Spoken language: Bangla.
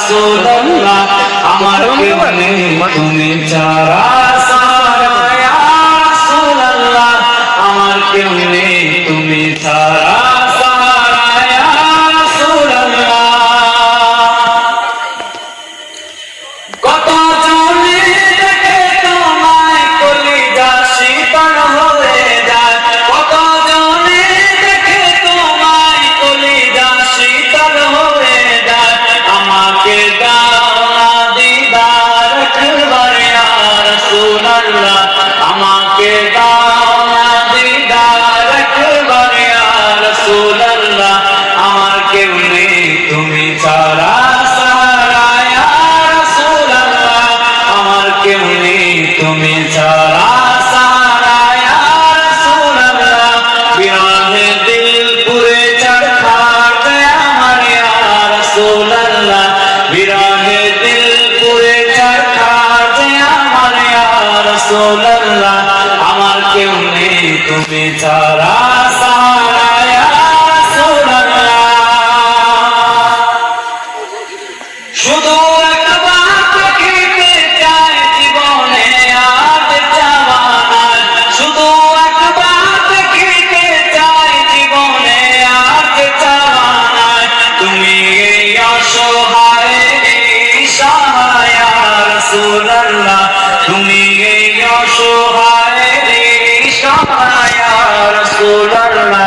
রাসূলুল্লাহ আমার কেউ নেই তুমি ছাড়া সারা ইয়া রাসূলুল্লাহ আমার কেউ নেই তুমি ছাড়া সারা ইয়া রাসূলুল্লাহ কত জনে দেখে তোমায় কলিজা শীতল হয়ে যায় কত জনে দেখে তোমায় কলিজা শীতল হয়ে যায় আমাকে দাও না দিদার একবার ইয়া রাসূলুল্লাহ আমাকে দাও না দিদার একবার ইয়া রাসূলুল্লাহ আমার কেউ নেই তুমি ছাড়া সারা ইয়া রাসূলুল্লাহ আমার কেউ নেই তুমি ছাড়া সারা ইয়া রাসূলুল্লাহ বিরহে দিল পুরে চরখাট আমার ইয়া রাসূলুল্লাহ বিরহে দিল পুরে চরখাট আমার ইয়া রাসূলুল্লাহ আমার কেউ নেই তুমি ছাড়া সারা ইয়া রাসূলুল্লাহ শুধু একবার দেখিতে চাই জীবনে আজ জামানায় শুধু একবার দেখিতে চাই জীবনে আজ জামানায় তুমি এই অসহায় নিঃসহায় ইয়া রাসূলুল্লাহ তুমি এই অসহায় নিঃসহায় ইয়া রাসূলুল্লাহ